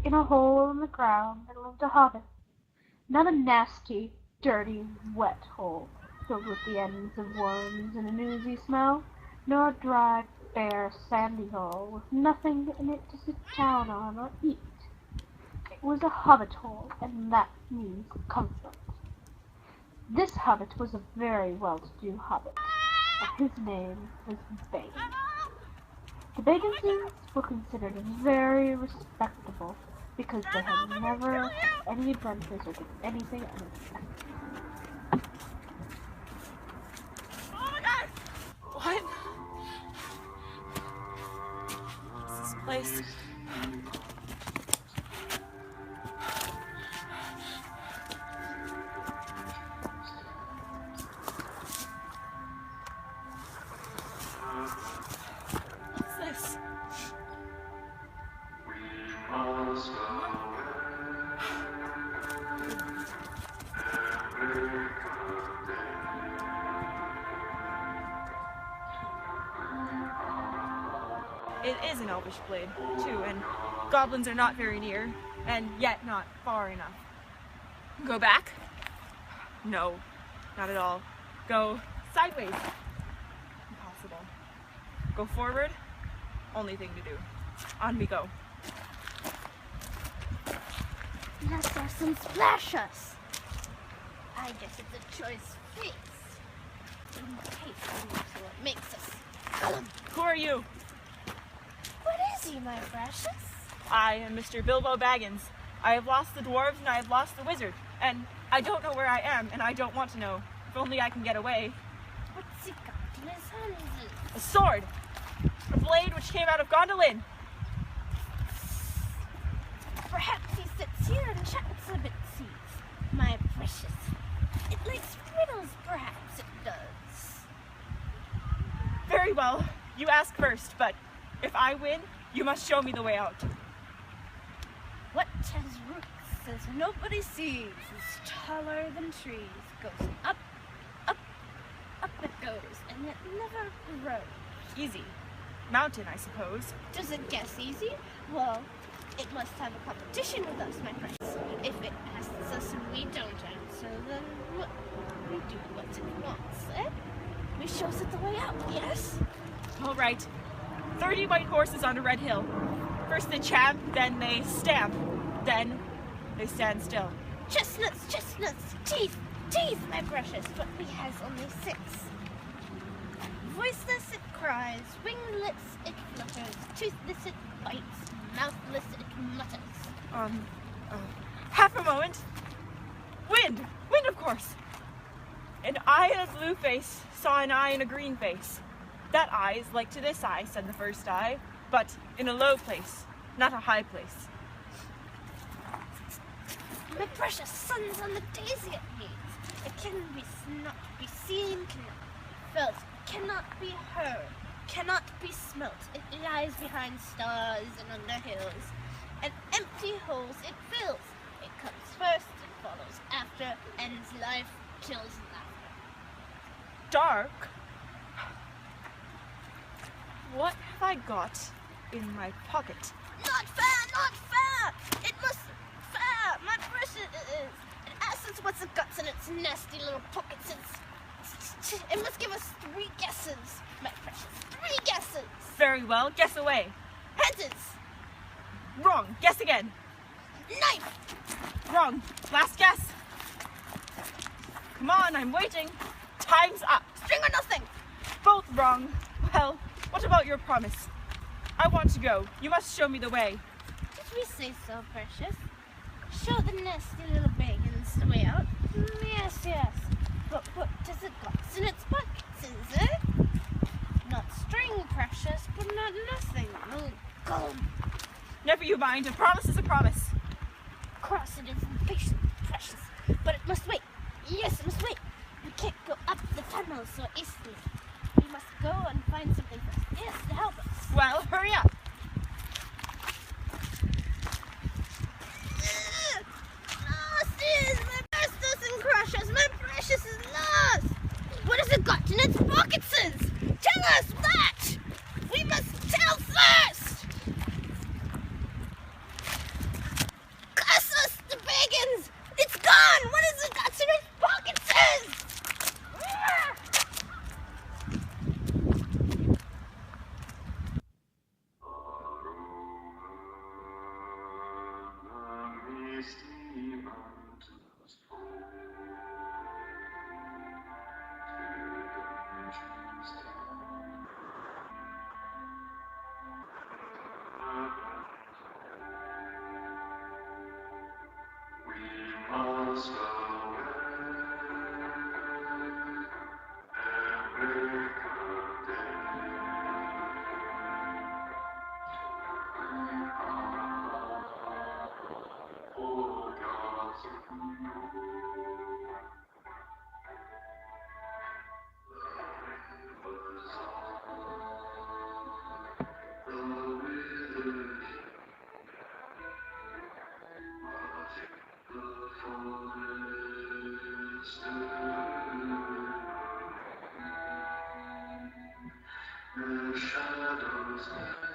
In a hole in the ground there lived a hobbit. Not a nasty, dirty, wet hole, filled with the ends of worms and an oozy smell, nor a dry, bare, sandy hole, with nothing in it to sit down on or eat. It was a hobbit hole, and that means comfort. This hobbit was a very well-to-do hobbit, and his name was Baggins. The Bagginses were considered very respectable because they had never had any adventures or did anything unexpected. Oh my god! What? What's this place? What's this? It is an elvish blade, too, and goblins are not very near, and yet not far enough. Go back? No, not at all. Go sideways? Impossible. Go forward? Only thing to do. On we go. Let's have some splashes. I guess it's a choice face. In case we know what makes us. Who are you? What is he, my precious? I am Mr. Bilbo Baggins. I have lost the dwarves and I have lost the wizard, and I don't know where I am, and I don't want to know. If only I can get away. What's he got in his hands? A sword! A blade which came out of Gondolin! Perhaps he sits here and chats a bit, sees. My precious. It likes riddles, perhaps it does. Very well, you ask first, but if I win, you must show me the way out. What has roots as nobody sees, is taller than trees, goes up, up, up it goes, and it never grows. Easy. Mountain, I suppose. Does it guess easy? Well, it must have a competition with us, my prince. If it asks us and we don't answer, then what? We do what it wants, eh? We shows it the way out, yes? All right. 30 white horses on a red hill. First they champ, then they stamp, then they stand still. Chestnuts, chestnuts, teeth, teeth, my precious, but he has only 6. Voiceless it cries, wingless it flutters, toothless it bites, mouthless it mutters. Half a moment. Wind! Wind, of course! An eye in a blue face saw an eye in a green face. That eye is like to this eye, said the first eye, but in a low place, not a high place. My precious sun's on the daisy it needs. It cannot be seen, cannot be felt, cannot be heard, cannot be smelt. It lies behind stars and under hills, and empty holes it fills. It comes first, it follows after, ends life, kills laughter. Dark? What have I got in my pocket? Not fair, not fair! It must fair, my precious it asks what's it got in its nasty little pockets. It must give us 3 guesses, my precious, 3 guesses! Very well, guess away. Heads! Wrong, guess again. Knife! Wrong, last guess. Come on, I'm waiting. Time's up. String or nothing! Both wrong. Well, what about your promise? I want to go. You must show me the way. Did we say so, precious? Show the nasty little Baggins the way out? Yes, yes. But what does it got in its pockets, is it? Not string, precious, but not nothing. Oh, God. Never you mind. A promise is a promise. Cross it is impatient, precious. But it must wait. Yes, it must wait. We can't go up the tunnel so easily. We must go and find something first. Yes, to help us. Well, hurry up. Lost is my bestest and crushes. My precious is lost. What has it got in its pockets? Tell us that. We must tell first. shadows.